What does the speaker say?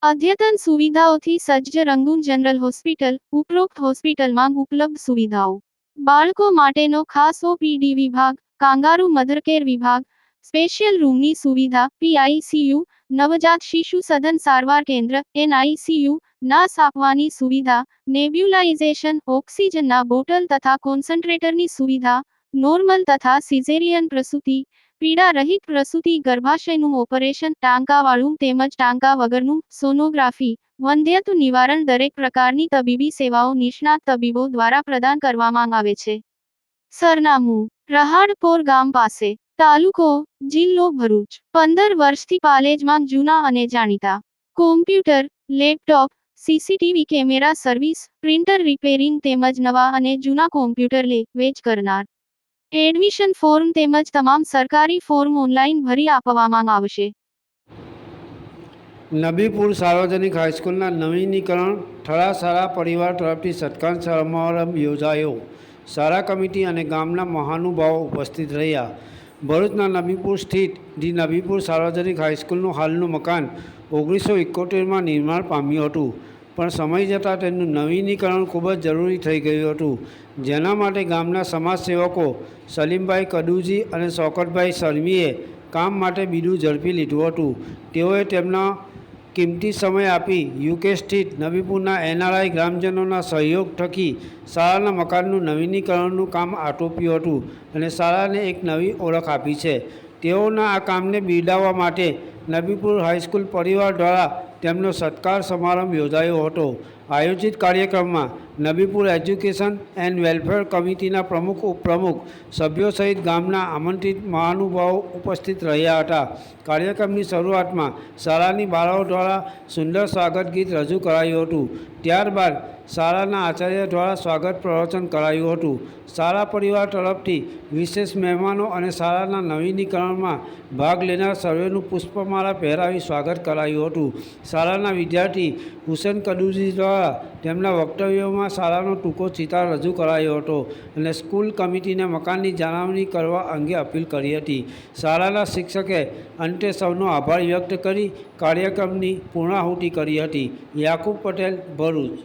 અદ્યતન સુવિધાઓથી સજ્જ રંગૂન જનરલ હોસ્પિટલ. ઉપરોક્ત હોસ્પિટલમાં ઉપલબ્ધ સુવિધાઓ: બાળકો માટેનો ખાસ ઓપીડી વિભાગ, કાંગારૂ મધરકેર વિભાગ, સ્પેશિયલ રૂમની સુવિધા, પીઆઈસીયુ, નવજાત શિશુ સઘન સારવાર કેન્દ્ર, એનઆઈસીયુ, નાસ આપવાની સુવિધા, નેબ્યુલાઇઝેશન, ઓક્સિજનના બોટલ તથા કોન્સન્ટ્રેટરની સુવિધા, નોર્મલ તથા સિઝેરિયન પ્રસૂતિ, પીડા રહિત પ્રસૂતિ, ગર્ભાશયનું ઓપરેશન, ટાંકાવાળું તેમજ ટાંકા વગરનું, સોનોગ્રાફી, વંધ્યત્વ નિવારણ દરેક પ્રકારની તબીબી સેવાઓ નિષ્ણાત તબીબો દ્વારા પ્રદાન કરવામાં આવે છે. સરનામું: રહાડપોર ગામ પાસે, તાલુકો, જિલ્લો ભરૂચ. 15 વર્ષથી પાલેજમાં જૂના અને જાણીતા computer, laptop, CCTV camera service, printer repairing તેમજ નવા અને જૂના કોમ્પ્યુટર લે વેચ કરનાર. એડમિશન ફોર્મ તેમજ તમામ સરકારી ફોર્મ ઓનલાઈન ભરી આપવામાં આવશે. નબીપુર સાર્વજનિક હાઈસ્કૂલના નવીનીકરણ ઠરા શાળા પરિવાર તરફથી સત્કાર સમારંભ યોજાયો. શાળા કમિટી અને ગામના મહાનુભાવો ઉપસ્થિત રહ્યા. ભરૂચના નબીપુર સ્થિત ધી નબીપુર સાર્વજનિક હાઈસ્કૂલનું હાલનું મકાન 1971માં નિર્માણ પામ્યું હતું, પણ સમય જતાં તેનું નવીનીકરણ ખૂબ જ જરૂરી થઈ ગયું હતું, જેના માટે ગામના સમાજસેવકો સલીમભાઈ કડુજી અને શૌકતભાઈ સરમીએ કામ માટે બીડું ઝડપી લીધું હતું. તેઓએ તેમના કિંમતી સમય આપી યુકે સ્થિત નબીપુરના એનઆરઆઈ ગ્રામજનોના સહયોગ થકી શાળાના મકાનનું નવીનીકરણનું કામ આટોપ્યું હતું અને શાળાને એક નવી ઓળખ આપી છે. તેઓના આ કામને બિરદાવવા માટે નબીપુર હાઈસ્કૂલ પરિવાર દ્વારા તેમનો સત્કાર સમારંભ યોજાયો હતો. આયોજિત કાર્યક્રમમાં નબીપુર એજ્યુકેશન એન્ડ વેલફેર કમિટીના પ્રમુખ ઉપપ્રમુખ સભ્યો સહિત ગામના આમંત્રિત મહાનુભાવો ઉપસ્થિત રહ્યા હતા. કાર્યક્રમની શરૂઆતમાં શાળાની બાળાઓ દ્વારા સુંદર સ્વાગત ગીત રજૂ કરાયું હતું. ત્યારબાદ શાળાના આચાર્ય દ્વારા સ્વાગત પ્રવચન કરાયું હતું. શાળા પરિવાર તરફથી વિશેષ મહેમાનો અને શાળાના નવીનીકરણમાં ભાગ લેનાર સર્વેનું પુષ્પમાળા પહેરાવી સ્વાગત કરાયું હતું. શાળાના વિદ્યાર્થી હુસેન કડુજી દ્વારા તેમના વક્તવ્યોમાં શાળાનો ટૂંકો ચિતાર રજૂ કરાયો હતો અને સ્કૂલ કમિટીને મકાનની જાળવણી કરવા અંગે અપીલ કરી હતી. શાળાના શિક્ષકે અંતે સૌનો આભાર વ્યક્ત કરી કાર્યક્રમની પૂર્ણાહુતિ કરી હતી. યાકુબ પટેલ, ભરૂચ.